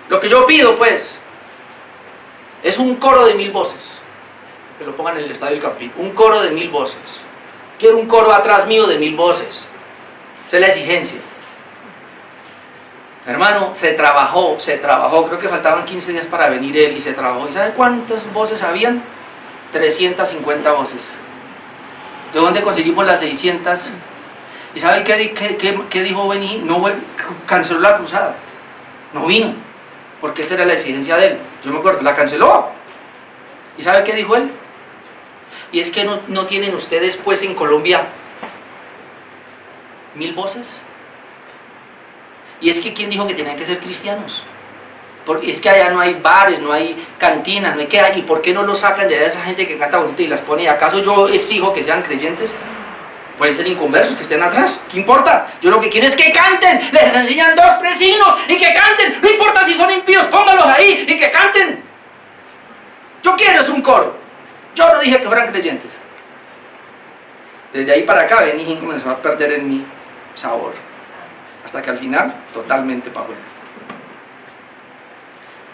lo que yo pido, pues, es un coro de 1000 voces. Que lo pongan en el Estadio del Campín. Un coro de 1000 voces. Quiero un coro atrás mío de 1000 voces. Esa es la exigencia. Hermano, se trabajó. Creo que faltaban 15 días para venir él y se trabajó. ¿Y sabe cuántas voces habían? 350 voces. ¿De dónde conseguimos las 600? ¿Y sabe qué dijo Benijín? No, canceló la cruzada. No vino. Porque esta era la exigencia de él. Yo me acuerdo, la canceló. ¿Y sabe qué dijo él? Y es que no tienen ustedes pues en Colombia 1000 voces. Y es que ¿quién dijo que tenían que ser cristianos? Porque es que allá no hay bares, no hay cantinas, no hay que hay. ¿Y por qué no lo sacan de allá esa gente que canta bonito y las pone? ¿Acaso yo exijo que sean creyentes? Pueden ser inconversos, que estén atrás. ¿Qué importa? Yo lo que quiero es que canten. Les enseñan 2, 3 himnos y que canten. No importa si son impíos, póngalos ahí y que canten. Yo quiero es un coro. Yo no dije que fueran creyentes. Desde ahí para acá, Benny comenzó a perder en mí sabor. Hasta que al final, totalmente para afuera.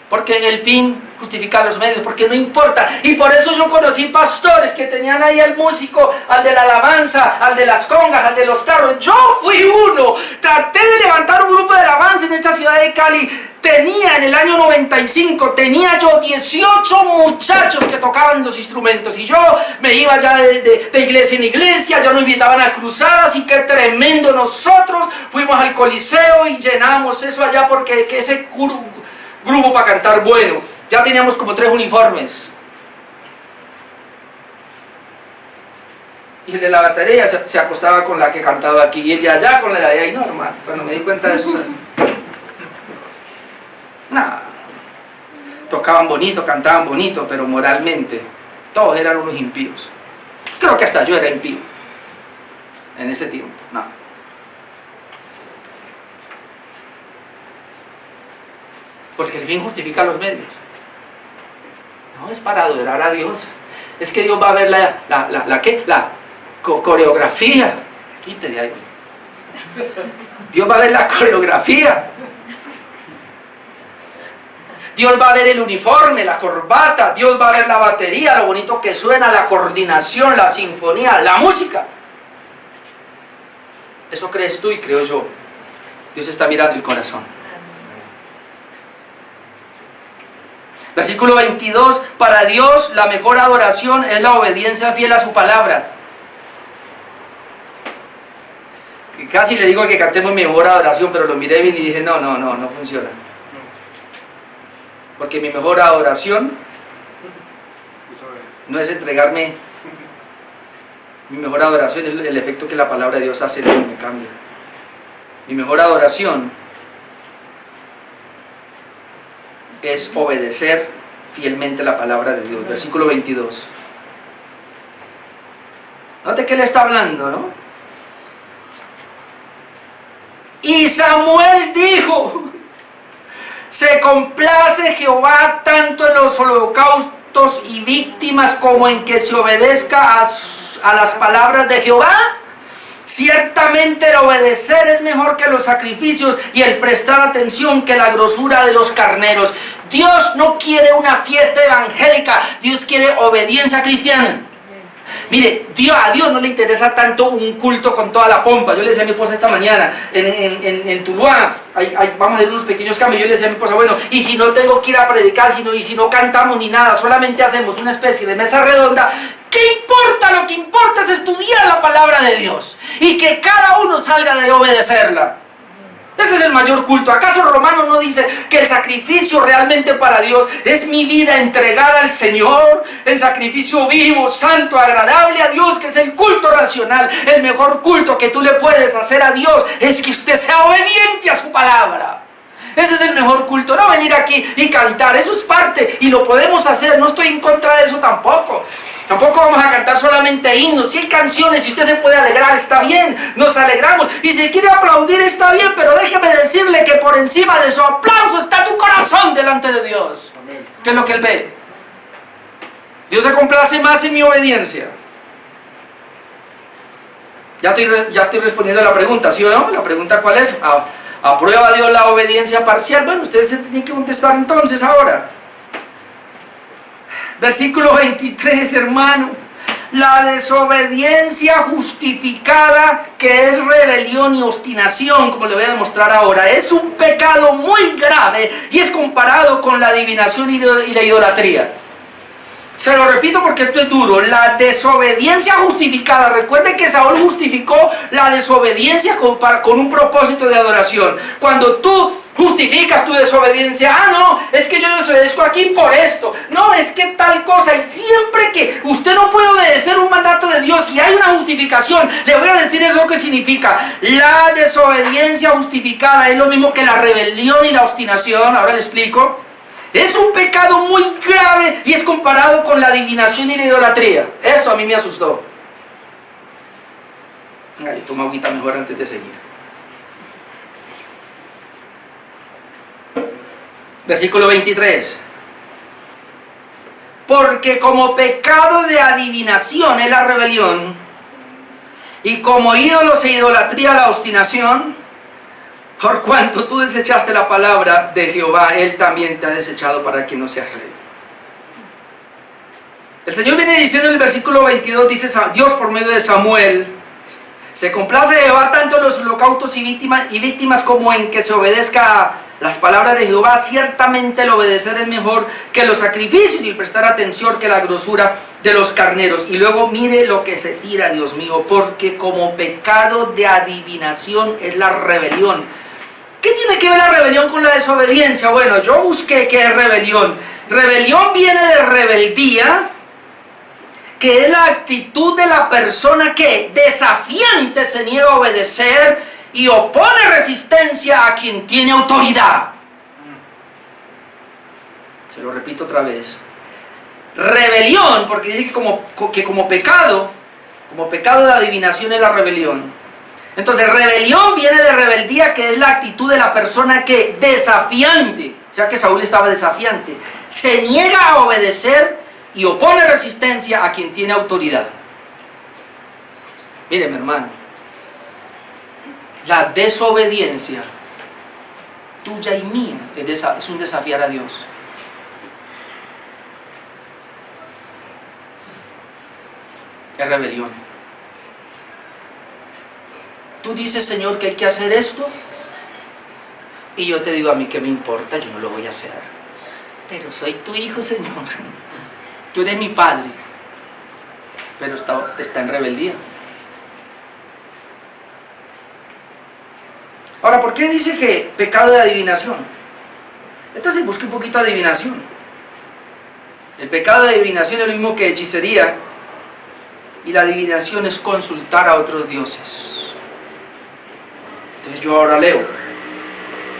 Porque el fin justifica los medios, porque no importa. Y por eso yo conocí pastores que tenían ahí al músico, al de la alabanza, al de las congas, al de los tarros. Yo fui uno. Traté de levantar un grupo de alabanza en esta ciudad de Cali. Tenía en el año 95, tenía yo 18 muchachos que tocaban los instrumentos. Y yo me iba ya de iglesia en iglesia, ya nos invitaban a cruzadas y qué tremendo. Nosotros fuimos al Coliseo y llenamos eso allá porque ese grupo para cantar bueno. Ya teníamos como 3 uniformes. Y el de la batería se acostaba con la que cantaba aquí y el de allá con la de allá. Y normal, cuando me di cuenta de eso, nada. Tocaban bonito, cantaban bonito, pero moralmente todos eran unos impíos. Creo que hasta yo era impío en ese tiempo. No. Porque el fin justifica los medios. No es para adorar a Dios. Es que Dios va a ver la coreografía. Quítate de ahí. Dios va a ver la coreografía. Dios va a ver el uniforme, la corbata. Dios va a ver la batería, lo bonito que suena, la coordinación, la sinfonía, la música. Eso crees tú y creo yo. Dios está mirando el corazón. Versículo 22, para Dios la mejor adoración es la obediencia fiel a su palabra. Y casi le digo que cantemos mi mejor adoración, pero lo miré bien y dije, no funciona. Porque mi mejor adoración no es entregarme. Mi mejor adoración es el efecto que la palabra de Dios hace en mí, me cambia. Mi mejor adoración es obedecer fielmente la palabra de Dios. Versículo 22. Note que él está hablando, ¿no? Y Samuel dijo: se complace Jehová tanto en los holocaustos y víctimas como en que se obedezca a las palabras de Jehová. Ciertamente el obedecer es mejor que los sacrificios y el prestar atención que la grosura de los carneros. Dios no quiere una fiesta evangélica, Dios quiere obediencia cristiana. Mire, a Dios no le interesa tanto un culto con toda la pompa. Yo le decía a mi esposa esta mañana, en Tuluá, vamos a hacer unos pequeños cambios. Yo le decía a mi esposa, bueno, y si no tengo que ir a predicar, y si no cantamos ni nada, solamente hacemos una especie de mesa redonda, ¿qué importa? Lo que importa es estudiar la palabra de Dios y que cada uno salga de obedecerla. Ese es el mayor culto. ¿Acaso Romano no dice que el sacrificio realmente para Dios es mi vida entregada al Señor? El sacrificio vivo, santo, agradable a Dios, que es el culto racional. El mejor culto que tú le puedes hacer a Dios es que usted sea obediente a su palabra. Ese es el mejor culto, no venir aquí y cantar. Eso es parte y lo podemos hacer. No estoy en contra de eso tampoco. Tampoco vamos a cantar solamente himnos. Si hay canciones, si usted se puede alegrar, está bien, nos alegramos. Y si quiere aplaudir, está bien, pero déjeme decirle que por encima de su aplauso está tu corazón delante de Dios. Amén. ¿Qué es lo que Él ve? Dios se complace más en mi obediencia. Ya estoy respondiendo a la pregunta, ¿sí o no? La pregunta, ¿cuál es? ¿Aprueba Dios la obediencia parcial? Bueno, ustedes se tienen que contestar entonces ahora. Versículo 23, hermano. La desobediencia justificada, que es rebelión y obstinación, como le voy a demostrar ahora, es un pecado muy grave y es comparado con la adivinación y la idolatría. Se lo repito porque esto es duro. La desobediencia justificada. Recuerden que Saúl justificó la desobediencia con un propósito de adoración. Cuando tú Justificas tu desobediencia. Ah, no, es que yo desobedezco aquí por esto. No, es que tal cosa. Y siempre que usted no puede obedecer un mandato de Dios y hay una justificación, le voy a decir eso que significa. La desobediencia justificada es lo mismo que la rebelión y la obstinación. Ahora le explico. Es un pecado muy grave y es comparado con la adivinación y la idolatría. Eso a mí me asustó. Ay, toma agüita mejor antes de seguir. Versículo 23. Porque como pecado de adivinación es la rebelión, y como ídolos e idolatría la obstinación, por cuanto tú desechaste la palabra de Jehová, Él también te ha desechado para que no seas rey. El Señor viene diciendo en el versículo 22, dice Dios por medio de Samuel: se complace Jehová tanto en los holocaustos y víctimas como en que se obedezca las palabras de Jehová. Ciertamente el obedecer es mejor que los sacrificios y el prestar atención que la grosura de los carneros. Y luego mire lo que se tira, Dios mío, porque como pecado de adivinación es la rebelión. ¿Qué tiene que ver la rebelión con la desobediencia? Bueno, yo busqué qué es rebelión. Rebelión viene de rebeldía, que es la actitud de la persona que desafiante se niega a obedecer y opone resistencia a quien tiene autoridad. Se lo repito otra vez. Rebelión, porque dice que como pecado de adivinación es la rebelión. Entonces, rebelión viene de rebeldía, que es la actitud de la persona que desafiante, o sea que Saúl estaba desafiante, se niega a obedecer y opone resistencia a quien tiene autoridad. Mire, mi hermano, la desobediencia tuya y mía es un desafiar a Dios. Es rebelión. Tú dices, Señor, que hay que hacer esto, y yo te digo, a mí qué me importa, yo no lo voy a hacer. Pero soy tu hijo, Señor. Tú eres mi padre, pero está en rebeldía. Ahora, ¿por qué dice que pecado de adivinación? Entonces busque un poquito de adivinación. El pecado de adivinación es lo mismo que hechicería, y la adivinación es consultar a otros dioses. Entonces yo ahora leo,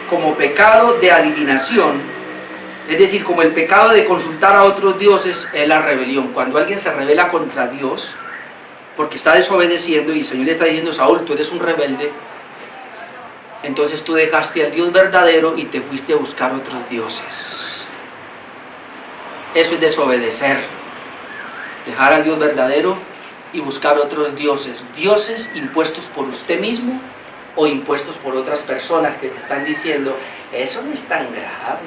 como pecado de adivinación, es decir, como el pecado de consultar a otros dioses, es la rebelión. Cuando alguien se rebela contra Dios, porque está desobedeciendo, y el Señor le está diciendo, Saúl, tú eres un rebelde, entonces tú dejaste al Dios verdadero y te fuiste a buscar otros dioses. Eso es desobedecer. Dejar al Dios verdadero y buscar otros dioses. Dioses impuestos por usted mismo o impuestos por otras personas que te están diciendo, eso no es tan grave.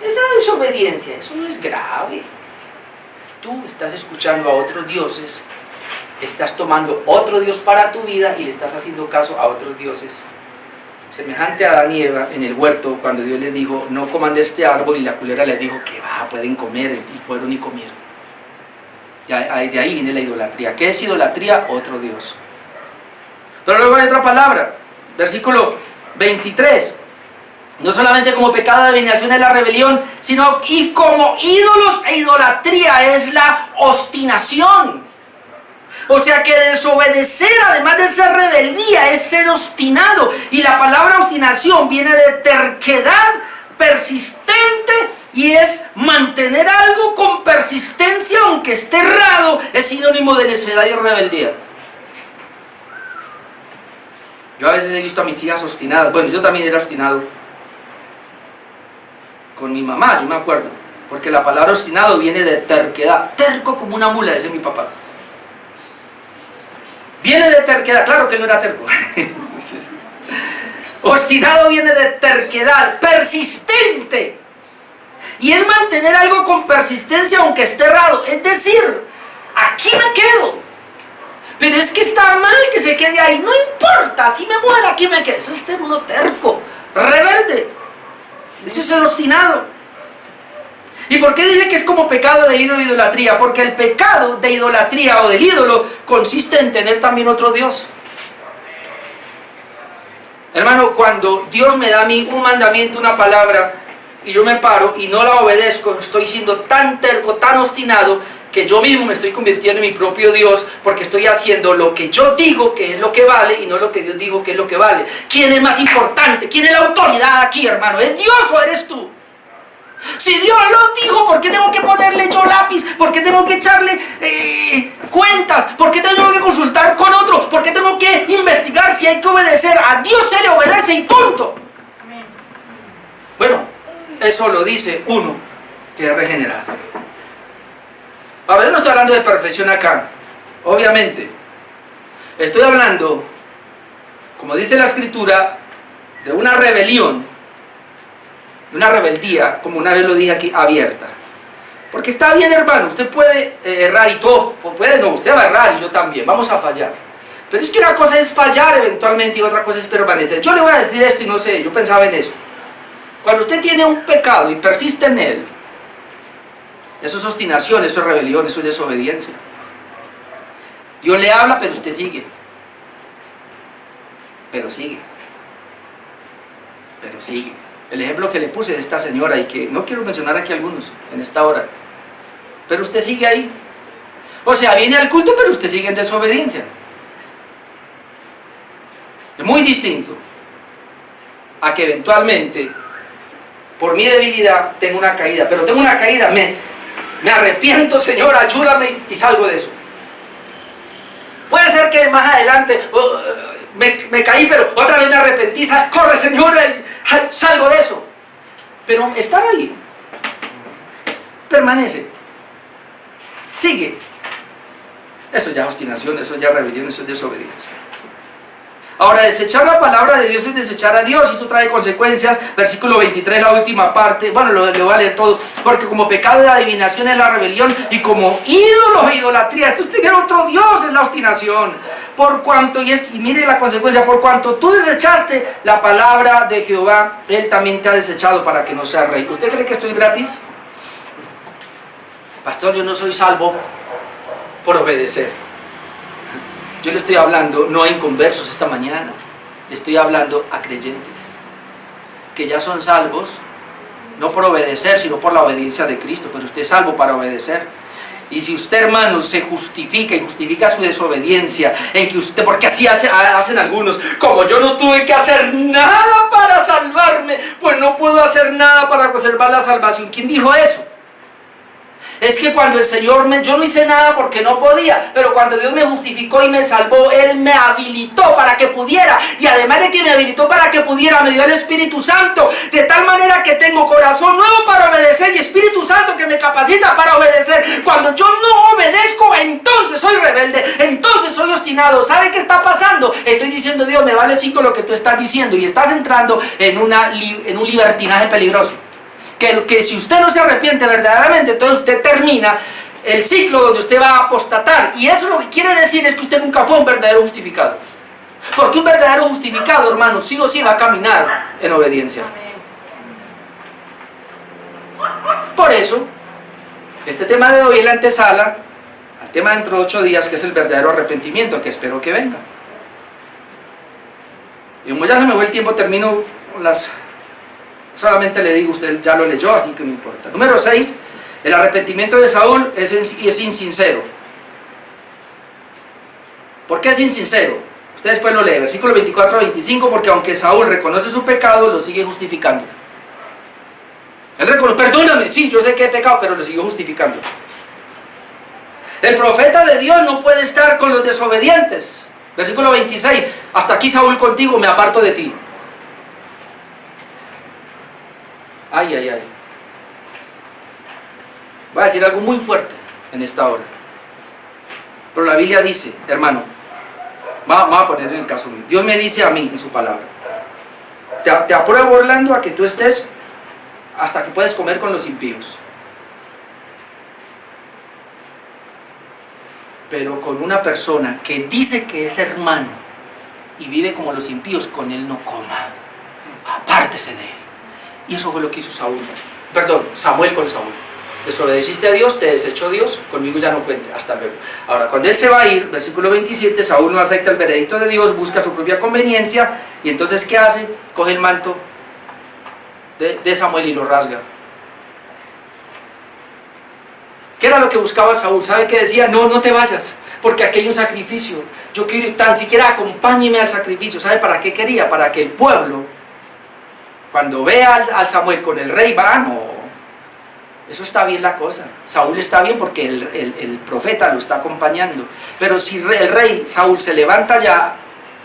Esa desobediencia, eso no es grave. Tú estás escuchando a otros dioses, estás tomando otro Dios para tu vida y le estás haciendo caso a otros dioses. Semejante a Adán y Eva en el huerto, cuando Dios les dijo, no coman de este árbol, y la culebra les dijo, que va, pueden comer, y fueron y comieron. De ahí viene la idolatría. ¿Qué es idolatría? Otro Dios. Pero luego hay otra palabra, versículo 23. No solamente como pecado de adivinación es la rebelión, sino y como ídolos e idolatría es la obstinación. O sea que desobedecer, además de ser rebeldía, es ser obstinado. Y la palabra obstinación viene de terquedad persistente, y es mantener algo con persistencia, aunque esté errado, es sinónimo de necedad y rebeldía. Yo a veces he visto a mis hijas obstinadas. Bueno, yo también era obstinado con mi mamá, yo me acuerdo, porque la palabra obstinado viene de terquedad. Terco como una mula, decía mi papá. Viene de terquedad, claro que él no era terco. Obstinado viene de terquedad, persistente. Y es mantener algo con persistencia aunque esté errado. Es decir, aquí me quedo. Pero es que está mal que se quede ahí. No importa, si me muero aquí me quedo. Eso es ser uno terco, rebelde. Eso es ser obstinado. ¿Y por qué dice que es como pecado de ídolo e idolatría? Porque el pecado de idolatría o del ídolo consiste en tener también otro Dios. Hermano, cuando Dios me da a mí un mandamiento, una palabra, y yo me paro y no la obedezco, estoy siendo tan terco, tan obstinado, que yo mismo me estoy convirtiendo en mi propio Dios, porque estoy haciendo lo que yo digo que es lo que vale y no lo que Dios dijo que es lo que vale. ¿Quién es más importante? ¿Quién es la autoridad aquí, hermano? ¿Es Dios o eres tú? Si Dios lo dijo, ¿por qué tengo que ponerle yo lápiz? ¿Por qué tengo que echarle cuentas? ¿Por qué tengo que consultar con otro? ¿Por qué tengo que investigar si hay que obedecer? A Dios se le obedece y punto. Bueno, eso lo dice uno que es regenerado. Ahora, yo no estoy hablando de perfección acá, obviamente. Estoy hablando, como dice la Escritura, de una rebelión, de una rebeldía, como una vez lo dije aquí, abierta. Porque está bien, hermano, usted puede errar y todo, usted va a errar y yo también, vamos a fallar. Pero es que una cosa es fallar eventualmente y otra cosa es permanecer. Yo le voy a decir esto y no sé, yo pensaba en eso. Cuando usted tiene un pecado y persiste en él, eso es obstinación, eso es rebelión, eso es desobediencia. Dios le habla, pero usted sigue. Pero sigue. Pero sigue. El ejemplo que le puse de esta señora, y que no quiero mencionar aquí algunos en esta hora, pero usted sigue ahí. O sea, viene al culto, pero usted sigue en desobediencia. Es muy distinto a que eventualmente, por mi debilidad, tengo una caída. Pero tengo una caída, me arrepiento, Señor, ayúdame, y salgo de eso. Puede ser que más adelante me caí, pero otra vez me arrepentí, corre, Señor, salgo de eso. Pero estar ahí, permanece, sigue. Eso ya es obstinación, eso ya es rebelión, eso es desobediencia. Ahora, desechar la palabra de Dios es desechar a Dios, y eso trae consecuencias. Versículo 23, la última parte, bueno, lo voy a leer todo. Porque como pecado de adivinación es la rebelión, y como ídolos e idolatría, esto es tener otro Dios, es la obstinación. Por cuanto, y mire la consecuencia, por cuanto tú desechaste la palabra de Jehová, Él también te ha desechado para que no seas rey. ¿Usted cree que esto es gratis? Pastor, yo no soy salvo por obedecer. Yo le estoy hablando no a inconversos esta mañana, le estoy hablando a creyentes que ya son salvos, no por obedecer, sino por la obediencia de Cristo. Pero usted es salvo para obedecer. Y si usted, hermano, se justifica y justifica su desobediencia en que usted, porque así hacen algunos, como yo no tuve que hacer nada para salvarme, pues no puedo hacer nada para conservar la salvación. ¿Quién dijo eso? Es que cuando el Señor yo no hice nada porque no podía, pero cuando Dios me justificó y me salvó, Él me habilitó para que pudiera, y además de que me habilitó para que pudiera, me dio el Espíritu Santo, de tal manera que tengo corazón nuevo para obedecer y Espíritu Santo que me capacita para obedecer. Cuando yo no obedezco, entonces soy rebelde, entonces soy obstinado. ¿Sabe qué está pasando? Estoy diciendo, Dios, me vale 5 lo que tú estás diciendo, y estás entrando en un libertinaje peligroso. Que si usted no se arrepiente verdaderamente, entonces usted termina el ciclo donde usted va a apostatar. Y eso lo que quiere decir es que usted nunca fue un verdadero justificado. Porque un verdadero justificado, hermano, sí o sí va a caminar en obediencia. Por eso, este tema de hoy es la antesala al tema dentro de 8 días, que es el verdadero arrepentimiento, que espero que venga. Y como ya se me fue el tiempo, termino las... Solamente le digo, usted ya lo leyó, así que no importa. Número 6, el arrepentimiento de Saúl es insincero. ¿Por qué es insincero? Usted después lo lee, versículo 24 a 25, porque aunque Saúl reconoce su pecado, lo sigue justificando. Él reconoce, perdóname, sí, yo sé que he pecado, pero lo sigue justificando. El profeta de Dios no puede estar con los desobedientes. Versículo 26, hasta aquí, Saúl, contigo me aparto de ti. Ay, ay, ay. Voy a decir algo muy fuerte en esta hora. Pero la Biblia dice, hermano, vamos a poner en el caso mío. Dios me dice a mí en su palabra: te apruebo, Orlando, a que tú estés hasta que puedes comer con los impíos. Pero con una persona que dice que es hermano y vive como los impíos, con él no coma. Apártese de él. Y eso fue lo que hizo Samuel con Saúl. Desobedeciste a Dios, te desechó Dios, conmigo ya no cuente, hasta luego. Ahora, cuando él se va a ir, versículo 27, Saúl no acepta el veredicto de Dios, busca su propia conveniencia, y entonces ¿qué hace? Coge el manto de Samuel y lo rasga. ¿Qué era lo que buscaba Saúl? ¿Sabe qué decía? No, no te vayas, porque aquí hay un sacrificio. Yo quiero, tan siquiera acompáñeme al sacrificio. ¿Sabe para qué quería? Para que el pueblo, cuando vea al Samuel con el rey, va, no, eso está bien la cosa. Saúl está bien porque el profeta lo está acompañando. Pero si el rey Saúl se levanta ya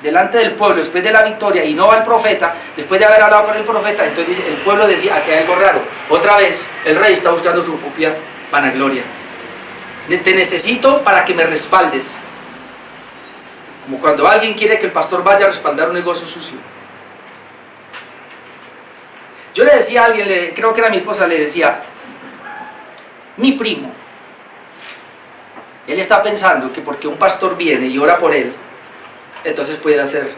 delante del pueblo después de la victoria y no va al profeta, después de haber hablado con el profeta, entonces el pueblo decía, aquí hay algo raro. Otra vez el rey está buscando su propia vanagloria. Te necesito para que me respaldes. Como cuando alguien quiere que el pastor vaya a respaldar un negocio sucio. Yo le decía a alguien, creo que era mi esposa, le decía, mi primo, él está pensando que porque un pastor viene y ora por él, entonces puede hacer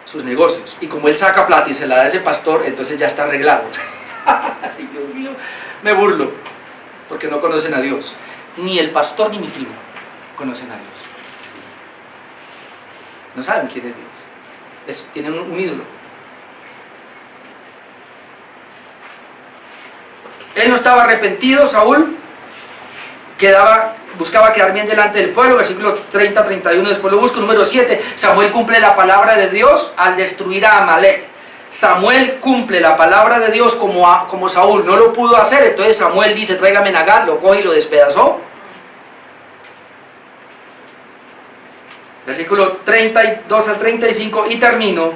sus negocios. Y como él saca plata y se la da a ese pastor, entonces ya está arreglado. Ay, Dios mío, me burlo, porque no conocen a Dios. Ni el pastor ni mi primo conocen a Dios. No saben quién es Dios. Tienen un ídolo. Él no estaba arrepentido, Saúl buscaba quedar bien delante del pueblo, versículo 30-31, después lo busco. Número 7, Samuel cumple la palabra de Dios al destruir a Amalek. Samuel cumple la palabra de Dios como Saúl no lo pudo hacer, entonces Samuel dice, tráigame Nagar, lo coge y lo despedazó. Versículo 32 al 35, y termino,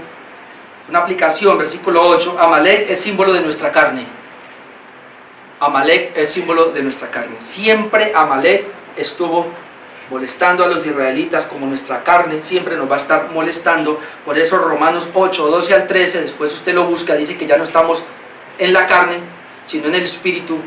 una aplicación, versículo 8, Amalek es símbolo de nuestra carne. Amalek es símbolo de nuestra carne. Siempre Amalek estuvo molestando a los israelitas como nuestra carne, siempre nos va a estar molestando. Por eso Romanos 8, 12 al 13, después usted lo busca, dice que ya no estamos en la carne, sino en el espíritu.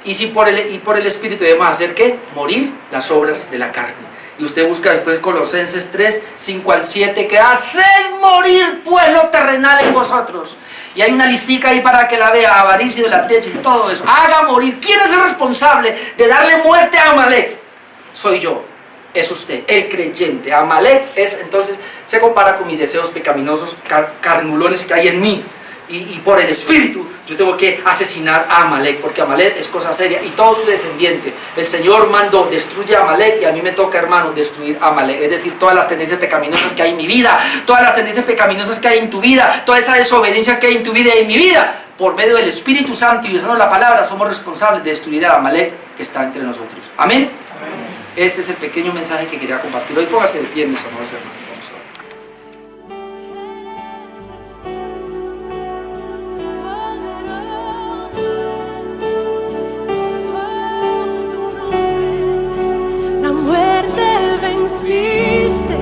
Y por el espíritu debemos hacer ¿qué? Morir las obras de la carne. Y usted busca después Colosenses 3, 5 al 7, que haced morir pues lo terrenal en vosotros. Y hay una listica ahí para que la vea, avaricia, idolatría y todo eso. Haga morir. ¿Quién es el responsable de darle muerte a Amalek? Soy yo, es usted, el creyente. Amalek entonces se compara con mis deseos pecaminosos, carnulones que hay en mí. Y por el espíritu yo tengo que asesinar a Amalek, porque Amalek es cosa seria, y todo su descendiente. El Señor mandó, destruye a Amalek, y a mí me toca, hermano, destruir a Amalek. Es decir, todas las tendencias pecaminosas que hay en mi vida, todas las tendencias pecaminosas que hay en tu vida, toda esa desobediencia que hay en tu vida y en mi vida, por medio del Espíritu Santo y usando la palabra, somos responsables de destruir a Amalek que está entre nosotros. Amén. Este es el pequeño mensaje que quería compartir hoy. Póngase de pie, mis amados hermanos. Venciste,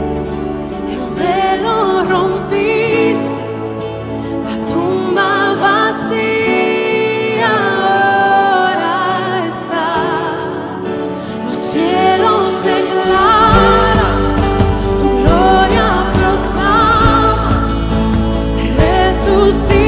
el velo rompiste, la tumba vacía ahora está. Los cielos declaran, tu gloria proclama, resucita.